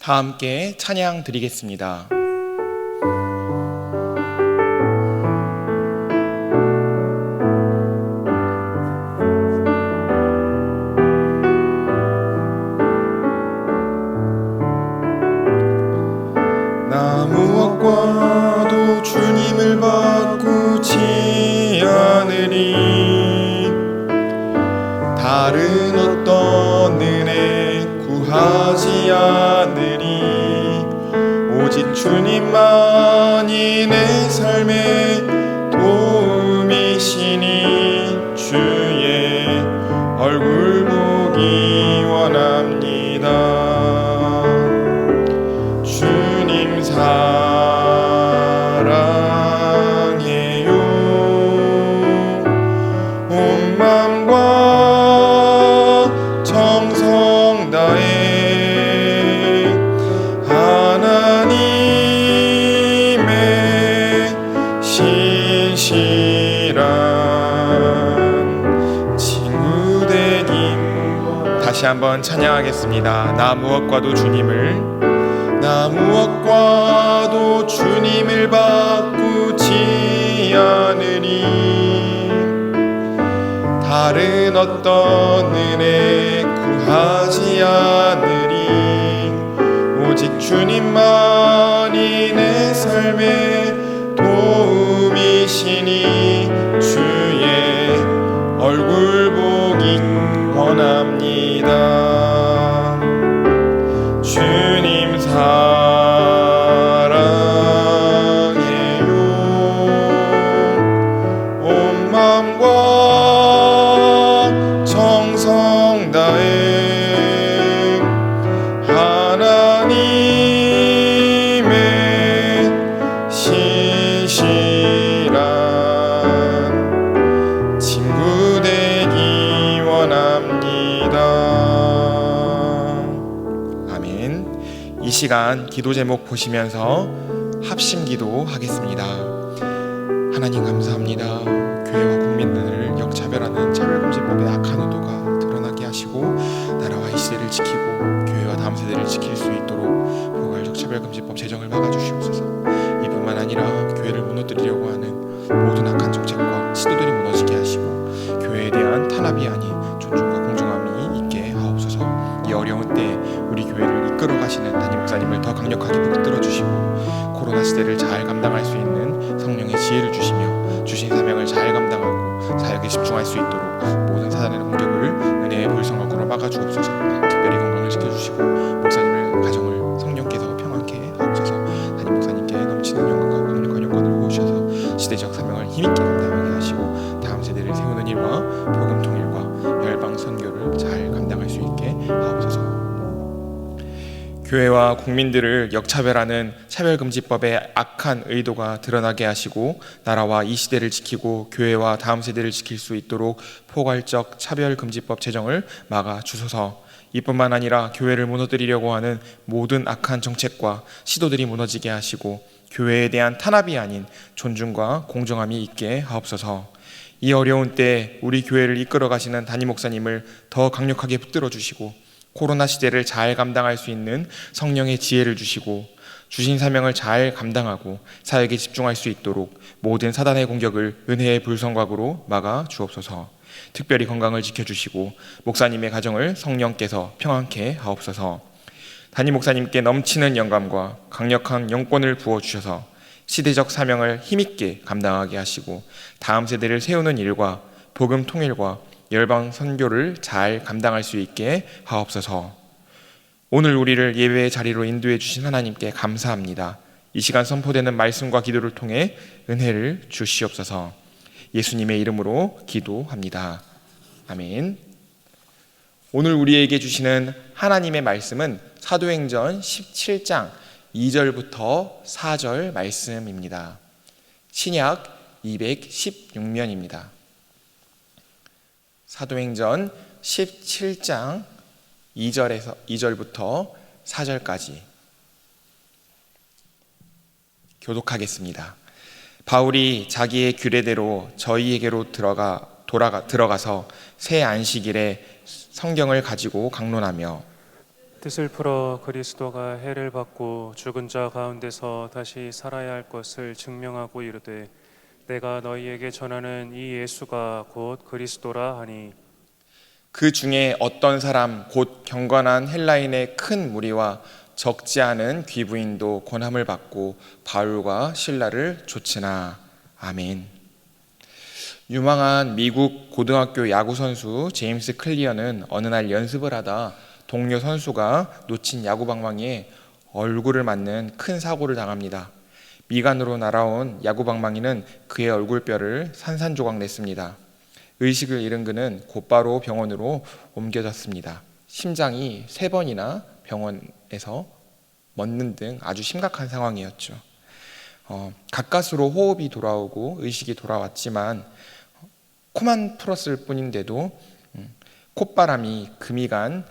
다 함께 찬양 드리겠습니다. 나 무엇과도 주님을 바꾸지 않으리. 다른 어떤 은혜 구하지 않으리. 오직 주님만이 내 삶의 도움이시니 주의 얼굴 보기 원합니다. 주님 사랑해요. 온 맘과 정성 다해 하나님의 신실한 친구 되긴. 다시 한번 찬양하겠습니다. 나 무엇과도 주님을 바꾸지 않으리. 다른 어떤 은혜 구하지 않으리. 오직 주님만이 내 삶의 도움이시니 주의 얼굴 보기 원합니다. 주님 사랑해요. 온 마음과 정성 다해 하나님의 신실한 친구 되기 원합니다. 이 시간 기도 제목 보시면서 합심 기도하겠습니다. 하나님 감사합니다. 교회와 국민들을 역차별하는 차별금지법의 악한 의도가 드러나게 하시고 나라와 이 시대를 지키고 교회와 다음 세대를 지킬 수 있도록 포괄적 차별금지법 제정을 막아주시옵소서. 이뿐만 아니라 교회를 무너뜨리려고 하는 모든 악한 정책과 시도들이 무너지게 하시고 교회에 대한 탄압이 아닌 존중과 공정함이 있게 하옵소서. 이 어려운 때에 우리 교회를 이끌어 가시는 담임 목사님을 더 강력하게 붙들어 주시고 코로나 시대를 잘 감당할 수 있는 성령의 지혜를 주시며 주신 사명을 잘 감당하고 사역에 집중할 수 있도록 모든 사단의 공격을 은혜의 불성각으로 막아주옵소서. 특별히 건강을 지켜주시고 목사님의 가정을 성령께서 평안케 하옵소서. 담임 목사님께 넘치는 영광과 강력한 여건을 부으셔서 시대적 사명을 힘있게 감당하게 하시고 다음 세대를 세우는 일과 복음 통일과 열방 선교를 잘 감당할 수 있게 하옵소서. 교회와 국민들을 역차별하는 차별금지법의 악한 의도가 드러나게 하시고 나라와 이 시대를 지키고 교회와 다음 세대를 지킬 수 있도록 포괄적 차별금지법 제정을 막아주소서. 이뿐만 아니라 교회를 무너뜨리려고 하는 모든 악한 정책과 시도들이 무너지게 하시고 교회에 대한 탄압이 아닌 존중과 공정함이 있게 하옵소서. 이 어려운 때에 우리 교회를 이끌어 가시는 담임 목사님을 더 강력하게 붙들어 주시고 코로나 시대를 잘 감당할 수 있는 성령의 지혜를 주시고 주신 사명을 잘 감당하고 사역에 집중할 수 있도록 모든 사단의 공격을 은혜의 불성각으로 막아 주옵소서. 특별히 건강을 지켜주시고 목사님의 가정을 성령께서 평안케 하옵소서. 담임 목사님께 넘치는 영감과 강력한 영권을 부어주셔서 시대적 사명을 힘있게 감당하게 하시고 다음 세대를 세우는 일과 복음 통일과 열방 선교를 잘 감당할 수 있게 하옵소서. 오늘 우리를 예배의 자리로 인도해 주신 하나님께 감사합니다. 이 시간 선포되는 말씀과 기도를 통해 은혜를 주시옵소서. 예수님의 이름으로 기도합니다. 아멘. 오늘 우리에게 주시는 하나님의 말씀은 사도행전 17장 2절부터 4절 말씀입니다. 신약 216면입니다. 사도행전 17장 2절부터 4절까지 교독하겠습니다. 바울이 자기의 규례대로 저희에게로 들어가서 새 안식일에 성경을 가지고 강론하며 뜻을 풀어 그리스도가 해를 받고 죽은 자 가운데서 다시 살아야 할 것을 증명하고 이르되 내가 너희에게 전하는 이 예수가 곧 그리스도라 하니 그 중에 어떤 사람 곧 경건한 헬라인의 큰 무리와 적지 않은 귀부인도 권함을 받고 바울과 실라를 좇으나. 아멘. 유망한 미국 고등학교 야구 선수 제임스 클리어는 어느 날 연습을 하다 동료 선수가 놓친 야구 방망이에 얼굴을 맞는 큰 사고를 당합니다. 미간으로 날아온 야구 방망이는 그의 얼굴뼈를 산산조각 냈습니다. 의식을 잃은 그는 곧바로 병원으로 옮겨졌습니다. 심장이 3번이나 병원에서 멎는 등 아주 심각한 상황이었죠. 가까스로 호흡이 돌아오고 의식이 돌아왔지만 코만 풀었을 뿐인데도 콧바람이 금이간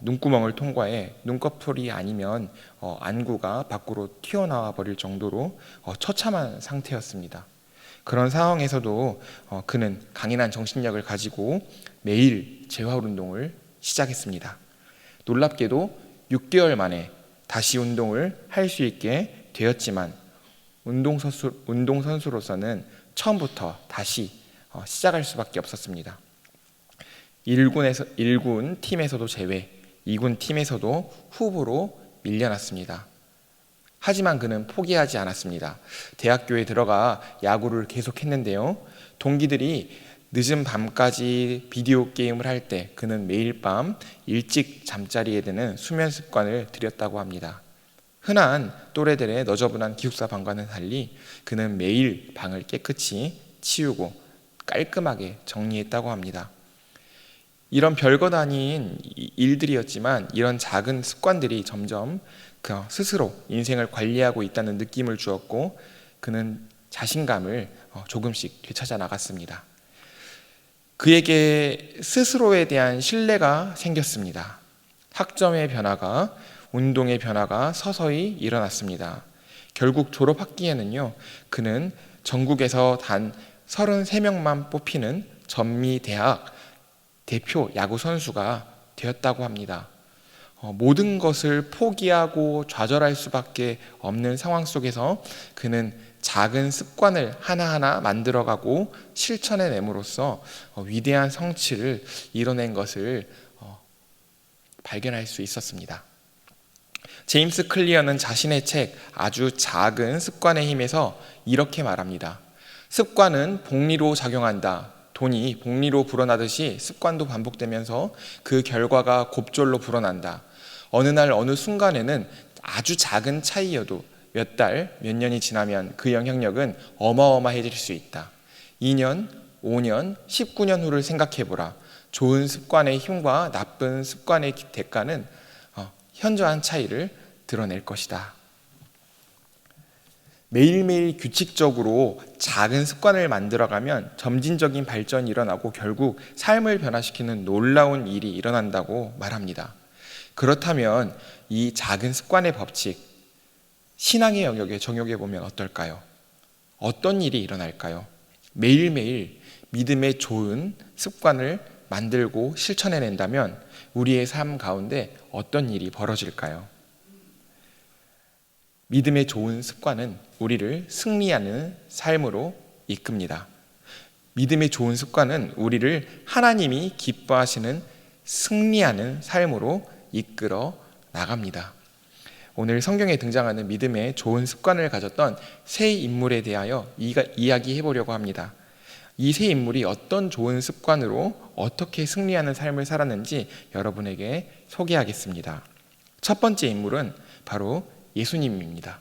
눈구멍을 통과해 눈꺼풀이 아니면 안구가 밖으로 튀어나와 버릴 정도로 처참한 상태였습니다. 그런 상황에서도 그는 강인한 정신력을 가지고 매일 재활 운동을 시작했습니다. 놀랍게도 6개월 만에 다시 운동을 할 수 있게 되었지만 운동선수로서는 처음부터 다시 시작할 수밖에 없었습니다. 1군 팀에서도 제외, 2군 팀에서도 후보로 밀려났습니다. 하지만 그는 포기하지 않았습니다. 대학교에 들어가 야구를 계속했는데요. 동기들이 늦은 밤까지 비디오 게임을 할 때 그는 매일 밤 일찍 잠자리에 드는 수면 습관을 들였다고 합니다. 흔한 또래들의 너저분한 기숙사 방과는 달리 그는 매일 방을 깨끗이 치우고 깔끔하게 정리했다고 합니다. 이런 별것 아닌 일들이었지만 이런 작은 습관들이 점점 그 스스로 인생을 관리하고 있다는 느낌을 주었고 그는 자신감을 조금씩 되찾아 나갔습니다. 그에게 스스로에 대한 신뢰가 생겼습니다. 학점의 변화가, 운동의 변화가 서서히 일어났습니다. 결국 졸업학기에는요, 그는 전국에서 단 33명만 뽑히는 전미대학 대표 야구 선수가 되었다고 합니다. 모든 것을 포기하고 좌절할 수밖에 없는 상황 속에서 그는 작은 습관을 하나하나 만들어가고 실천해냄으로써 위대한 성취를 이뤄낸 것을 발견할 수 있었습니다. 제임스 클리어는 자신의 책 아주 작은 습관의 힘에서 이렇게 말합니다. 습관은 복리로 작용한다. 돈이 복리로 불어나듯이 습관도 반복되면서 그 결과가 곱절로 불어난다. 어느 날 어느 순간에는 아주 작은 차이여도 몇 달, 몇 년이 지나면 그 영향력은 어마어마해질 수 있다. 2년, 5년, 19년 후를 생각해보라. 좋은 습관의 힘과 나쁜 습관의 대가는 현저한 차이를 드러낼 것이다. 매일매일 규칙적으로 작은 습관을 만들어가면 점진적인 발전이 일어나고 결국 삶을 변화시키는 놀라운 일이 일어난다고 말합니다. 그렇다면 이 작은 습관의 법칙, 신앙의 영역에 적용해 보면 어떨까요? 어떤 일이 일어날까요? 매일매일 믿음의 좋은 습관을 만들고 실천해낸다면 우리의 삶 가운데 어떤 일이 벌어질까요? 믿음의 좋은 습관은 우리를 승리하는 삶으로 이끕니다. 믿음의 좋은 습관은 우리를 하나님이 기뻐하시는 승리하는 삶으로 이끌어 나갑니다. 오늘 성경에 등장하는 믿음의 좋은 습관을 가졌던 세 인물에 대하여 이야기해 보려고 합니다. 이 세 인물이 어떤 좋은 습관으로 어떻게 승리하는 삶을 살았는지 여러분에게 소개하겠습니다. 첫 번째 인물은 바로 예수님입니다.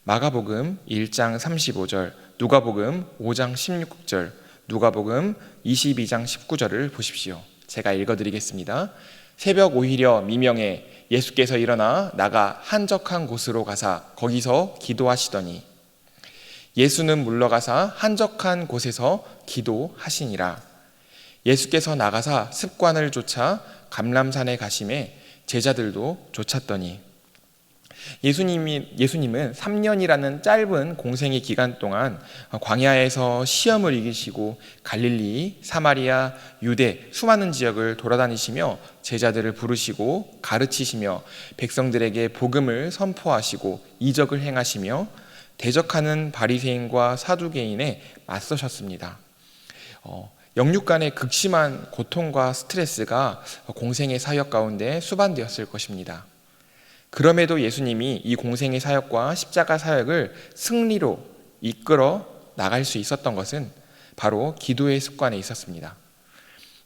마가복음 1장 35절, 누가복음 5장 16절, 누가복음 22장 19절을 보십시오. 제가 읽어드리겠습니다. 새벽 오히려 미명에 예수께서 일어나 나가 한적한 곳으로 가사 거기서 기도하시더니 예수는 물러가사 한적한 곳에서 기도하시니라. 예수께서 나가사 습관을 쫓아 감람산에 가심에 제자들도 쫓았더니 예수님은 3년이라는 짧은 공생의 기간 동안 광야에서 시험을 이기시고 갈릴리, 사마리아, 유대 수많은 지역을 돌아다니시며 제자들을 부르시고 가르치시며 백성들에게 복음을 선포하시고 이적을 행하시며 대적하는 바리새인과 사두개인에 맞서셨습니다. 영육 간의 극심한 고통과 스트레스가 공생의 사역 가운데 수반되었을 것입니다. 그럼에도 예수님이 이 공생의 사역과 십자가 사역을 승리로 이끌어 나갈 수 있었던 것은 바로 기도의 습관에 있었습니다.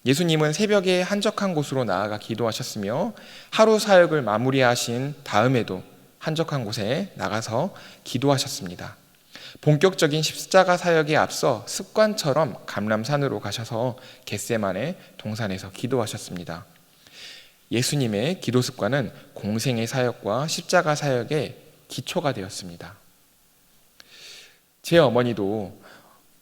예수님은 새벽에 한적한 곳으로 나아가 기도하셨으며 하루 사역을 마무리하신 다음에도 한적한 곳에 나가서 기도하셨습니다. 본격적인 십자가 사역에 앞서 습관처럼 감람산으로 가셔서 겟세마네 동산에서 기도하셨습니다. 예수님의 기도 습관은 공생의 사역과 십자가 사역의 기초가 되었습니다. 제 어머니도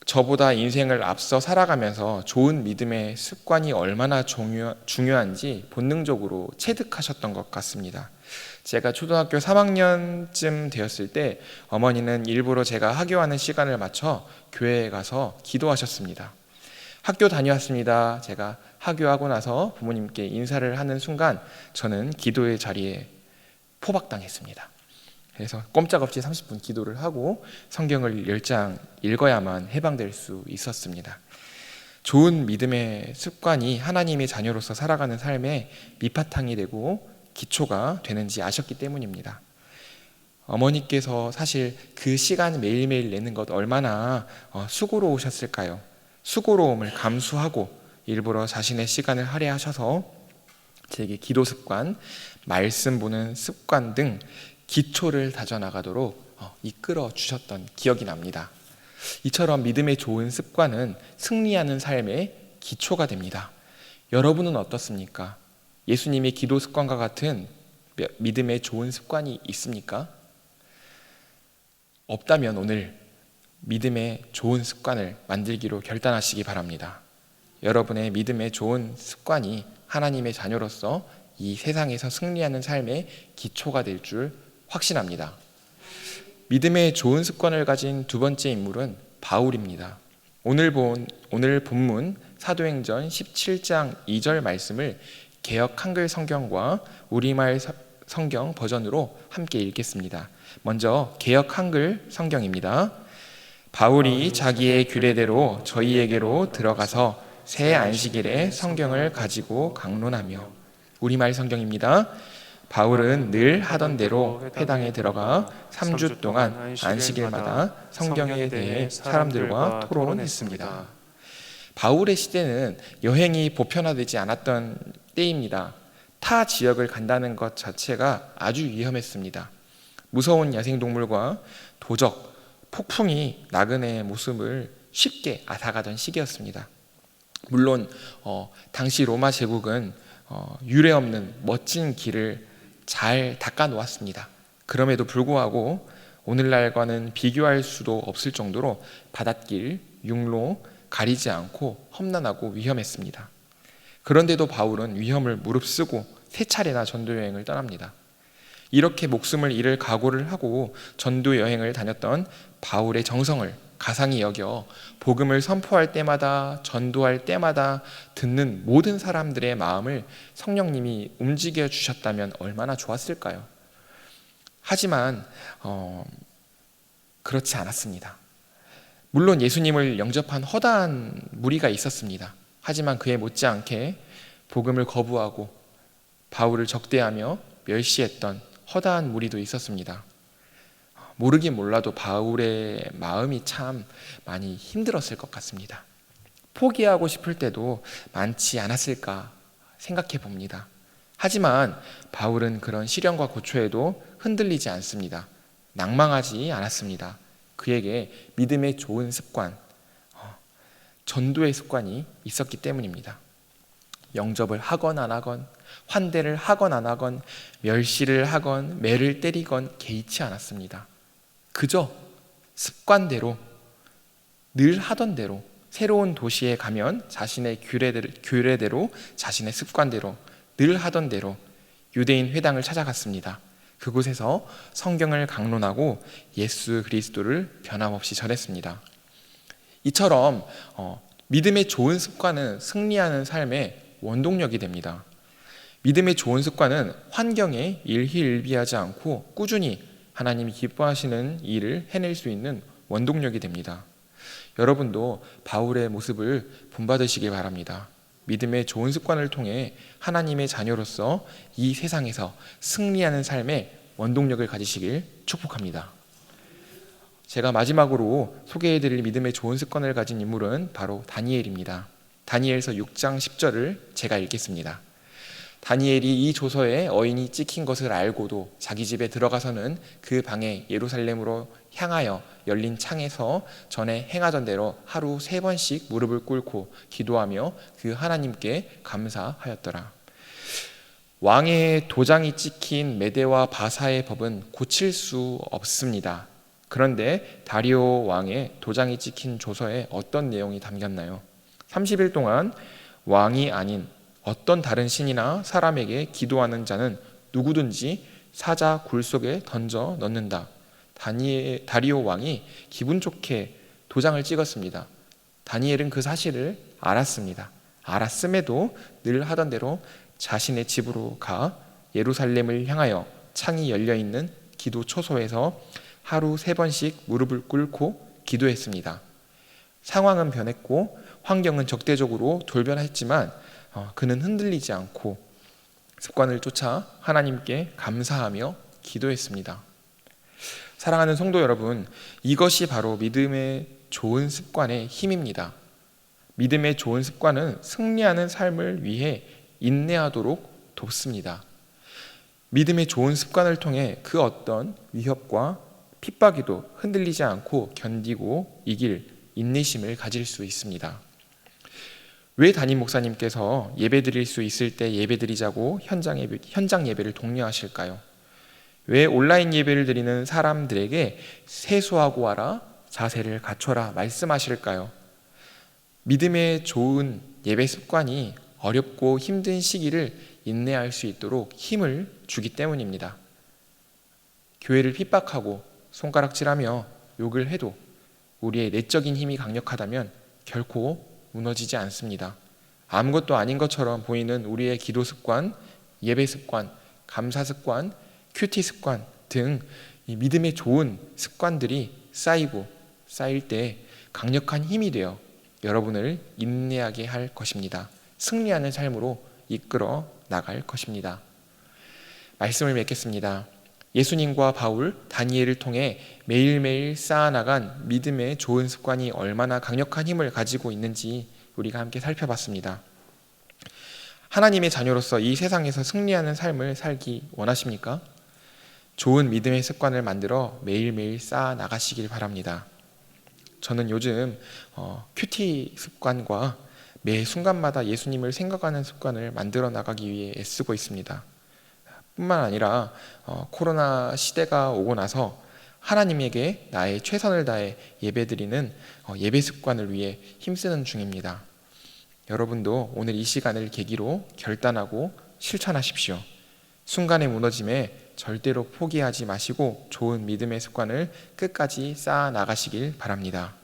저보다 인생을 앞서 살아가면서 좋은 믿음의 습관이 얼마나 중요한지 본능적으로 체득하셨던 것 같습니다. 제가 초등학교 3학년쯤 되었을 때 어머니는 일부러 제가 하교하는 시간을 맞춰 교회에 가서 기도하셨습니다. 학교 다녀왔습니다. 제가 하교하고 나서 부모님께 인사를 하는 순간 저는 기도의 자리에 포박당했습니다. 그래서 꼼짝없이 30분 기도를 하고 성경을 10장 읽어야만 해방될 수 있었습니다. 좋은 믿음의 습관이 하나님의 자녀로서 살아가는 삶의 밑바탕이 되고 기초가 되는지 아셨기 때문입니다. 어머니께서 사실 그 시간 매일매일 내는 것 얼마나 수고로우셨을까요? 수고로움을 감수하고 일부러 자신의 시간을 할애하셔서 제게 기도 습관, 말씀 보는 습관 등 기초를 다져나가도록 이끌어 주셨던 기억이 납니다. 이처럼 믿음의 좋은 습관은 승리하는 삶의 기초가 됩니다. 여러분은 어떻습니까? 예수님의 기도 습관과 같은 믿음의 좋은 습관이 있습니까? 없다면 오늘 믿음의 좋은 습관을 만들기로 결단하시기 바랍니다. 여러분의 믿음의 좋은 습관이 하나님의 자녀로서 이 세상에서 승리하는 삶의 기초가 될 줄 확신합니다. 믿음의 좋은 습관을 가진 두 번째 인물은 바울입니다. 오늘 본문 사도행전 17장 2절 말씀을 개역 한글 성경과 우리말 성경 버전으로 함께 읽겠습니다. 먼저 개역 한글 성경입니다. 바울이 자기의 규례대로 저희에게로 들어가서 새 안식일에 성경을 가지고 강론하며. 우리말 성경입니다. 바울은 늘 하던 대로 회당에 들어가 3주 동안 안식일마다 성경에 대해 사람들과 토론했습니다. 바울의 시대는 여행이 보편화되지 않았던 때입니다. 타 지역을 간다는 것 자체가 아주 위험했습니다. 무서운 야생동물과 도적, 폭풍이 나그네의 모습을 쉽게 앗아가던 시기였습니다. 물론 당시 로마 제국은 유례없는 멋진 길을 잘 닦아 놓았습니다. 그럼에도 불구하고 오늘날과는 비교할 수도 없을 정도로 바닷길, 육로 가리지 않고 험난하고 위험했습니다. 그런데도 바울은 위험을 무릅쓰고 3차례나 전도 여행을 떠납니다. 이렇게 목숨을 잃을 각오를 하고 전도 여행을 다녔던 바울의 정성을 가상히 여겨 복음을 선포할 때마다, 전도할 때마다 듣는 모든 사람들의 마음을 성령님이 움직여 주셨다면 얼마나 좋았을까요? 하지만 그렇지 않았습니다. 물론 예수님을 영접한 허다한 무리가 있었습니다. 하지만 그에 못지않게 복음을 거부하고 바울을 적대하며 멸시했던 허다한 무리도 있었습니다. 모르긴 몰라도 바울의 마음이 참 많이 힘들었을 것 같습니다. 포기하고 싶을 때도 많지 않았을까 생각해 봅니다. 하지만 바울은 그런 시련과 고초에도 흔들리지 않습니다. 낭망하지 않았습니다. 그에게 믿음의 좋은 습관, 전도의 습관이 있었기 때문입니다. 영접을 하건 안 하건, 환대를 하건 안 하건, 멸시를 하건, 매를 때리건 개의치 않았습니다. 그저 습관대로, 늘 하던 대로, 새로운 도시에 가면 자신의 규례대로, 자신의 습관대로, 늘 하던 대로 유대인 회당을 찾아갔습니다. 그곳에서 성경을 강론하고 예수 그리스도를 변함없이 전했습니다. 이처럼 믿음의 좋은 습관은 승리하는 삶의 원동력이 됩니다. 믿음의 좋은 습관은 환경에 일희일비하지 않고 꾸준히 하나님이 기뻐하시는 일을 해낼 수 있는 원동력이 됩니다. 여러분도 바울의 모습을 본받으시길 바랍니다. 믿음의 좋은 습관을 통해 하나님의 자녀로서 이 세상에서 승리하는 삶의 원동력을 가지시길 축복합니다. 제가 마지막으로 소개해드릴 믿음의 좋은 습관을 가진 인물은 바로 다니엘입니다. 다니엘서 6장 10절을 제가 읽겠습니다. 다니엘이 이 조서에 어인이 찍힌 것을 알고도 자기 집에 들어가서는 그 방에 예루살렘으로 향하여 열린 창에서 전에 행하던 대로 하루 3번씩 무릎을 꿇고 기도하며 그 하나님께 감사하였더라. 왕의 도장이 찍힌 메대와 바사의 법은 고칠 수 없습니다. 그런데 다리오 왕의 도장이 찍힌 조서에 어떤 내용이 담겼나요? 30일 동안 왕이 아닌 어떤 다른 신이나 사람에게 기도하는 자는 누구든지 사자 굴 속에 던져 넣는다. 다리오 왕이 기분 좋게 도장을 찍었습니다. 다니엘은 그 사실을 알았습니다. 알았음에도 늘 하던 대로 자신의 집으로 가 예루살렘을 향하여 창이 열려있는 기도 초소에서 하루 3번씩 무릎을 꿇고 기도했습니다. 상황은 변했고 환경은 적대적으로 돌변했지만 그는 흔들리지 않고 습관을 쫓아 하나님께 감사하며 기도했습니다. 사랑하는 성도 여러분, 이것이 바로 믿음의 좋은 습관의 힘입니다. 믿음의 좋은 습관은 승리하는 삶을 위해 인내하도록 돕습니다. 믿음의 좋은 습관을 통해 그 어떤 위협과 핍박에도 흔들리지 않고 견디고 이길 인내심을 가질 수 있습니다. 왜 담임 목사님께서 예배드릴 수 있을 때 예배드리자고 현장 예배를 독려하실까요? 왜 온라인 예배를 드리는 사람들에게 세수하고 와라, 자세를 갖춰라 말씀하실까요? 믿음의 좋은 예배 습관이 어렵고 힘든 시기를 인내할 수 있도록 힘을 주기 때문입니다. 교회를 핍박하고 손가락질하며 욕을 해도 우리의 내적인 힘이 강력하다면 결코 무너지지 않습니다. 아무것도 아닌 것처럼 보이는 우리의 기도 습관, 예배 습관, 감사 습관, 큐티 습관 등 이 믿음의 좋은 습관들이 쌓일 때 강력한 힘이 되어 여러분을 인내하게 할 것입니다. 승리하는 삶으로 이끌어 나갈 것입니다. 말씀을 맺겠습니다. 예수님과 바울, 다니엘을 통해 매일매일 쌓아나간 믿음의 좋은 습관이 얼마나 강력한 힘을 가지고 있는지 우리가 함께 살펴봤습니다. 하나님의 자녀로서 이 세상에서 승리하는 삶을 살기 원하십니까? 좋은 믿음의 습관을 만들어 매일매일 쌓아나가시길 바랍니다. 저는 요즘 큐티 습관과 매 순간마다 예수님을 생각하는 습관을 만들어 나가기 위해 애쓰고 있습니다. 뿐만 아니라 코로나 시대가 오고 나서 하나님에게 나의 최선을 다해 예배드리는 예배 습관을 위해 힘쓰는 중입니다. 여러분도 오늘 이 시간을 계기로 결단하고 실천하십시오. 순간의 무너짐에 절대로 포기하지 마시고 좋은 믿음의 습관을 끝까지 쌓아 나가시길 바랍니다.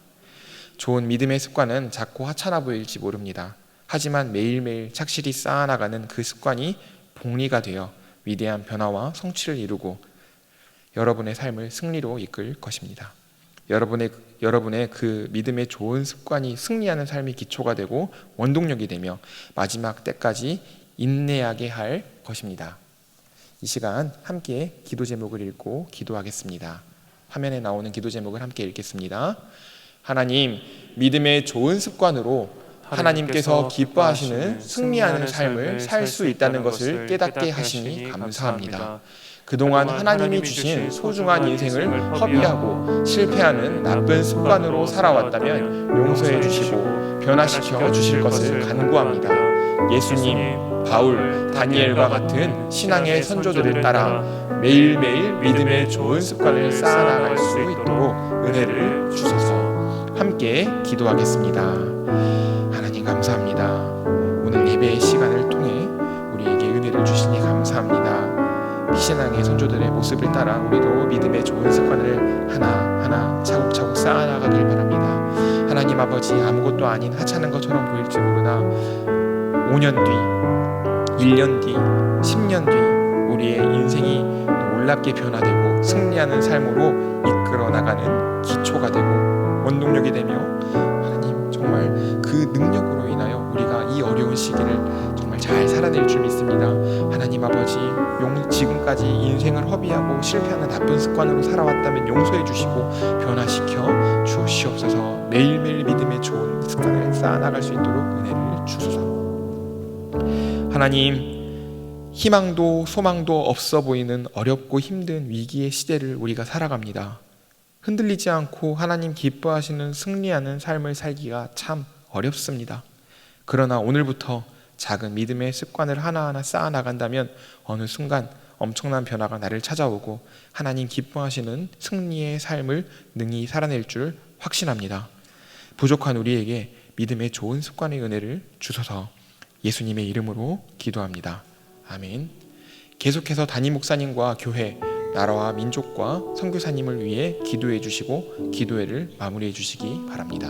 좋은 믿음의 습관은 작고 하찮아 보일지 모릅니다. 하지만 매일매일 착실히 쌓아나가는 그 습관이 복리가 되어 위대한 변화와 성취를 이루고 여러분의 삶을 승리로 이끌 것입니다. 여러분의 그 믿음의 좋은 습관이 승리하는 삶의 기초가 되고 원동력이 되며 마지막 때까지 인내하게 할 것입니다. 이 시간 함께 기도 제목을 읽고 기도하겠습니다. 화면에 나오는 기도 제목을 함께 읽겠습니다. 하나님, 믿음의 좋은 습관으로 하나님께서 기뻐하시는 승리하는 삶을 살 수 있다는 것을 깨닫게 하시니 감사합니다. 그동안 하나님이 주신 소중한 인생을 허비하고 실패하는 나쁜 습관으로 살아왔다면 용서해 주시고 변화시켜 주실 것을 간구합니다. 예수님, 바울, 다니엘과 같은 신앙의 선조들을 따라 매일매일 믿음의 좋은 습관을 쌓아나갈 수 있도록 은혜를 주소서. 함께 기도하겠습니다. 하나님 감사합니다. 오늘 예배의 시간을 통해 우리에게 은혜를 주시니 감사합니다. 신앙의 선조들의 모습을 따라 우리도 믿음의 좋은 습관을 하나하나 차곡차곡 쌓아나가길 바랍니다. 하나님 아버지, 아무것도 아닌 하찮은 것처럼 보일지 모르나 5년 뒤, 1년 뒤, 10년 뒤 우리의 인생이 놀랍게 변화되고 승리하는 삶으로 이끌어 나가는 기초가 되고 원동력이 되며, 하나님 정말 그 능력으로 인하여 우리가 이 어려운 시기를 정말 잘 살아낼 줄 믿습니다. 하나님 아버지, 지금까지 인생을 허비하고 실패하는 나쁜 습관으로 살아왔다면 용서해 주시고 변화시켜 주시옵소서. 매일매일 믿음의 좋은 습관을 쌓아나갈 수 있도록 은혜를 주소서. 하나님, 희망도 소망도 없어 보이는 어렵고 힘든 위기의 시대를 우리가 살아갑니다. 흔들리지 않고 하나님 기뻐하시는 승리하는 삶을 살기가 참 어렵습니다. 그러나 오늘부터 작은 믿음의 습관을 하나하나 쌓아나간다면 어느 순간 엄청난 변화가 나를 찾아오고 하나님 기뻐하시는 승리의 삶을 능히 살아낼 줄 확신합니다. 부족한 우리에게 믿음의 좋은 습관의 은혜를 주소서. 예수님의 이름으로 기도합니다. 아멘. 계속해서 담임 목사님과 교회, 나라와 민족과 선교사님을 위해 기도해 주시고 기도회를 마무리해 주시기 바랍니다.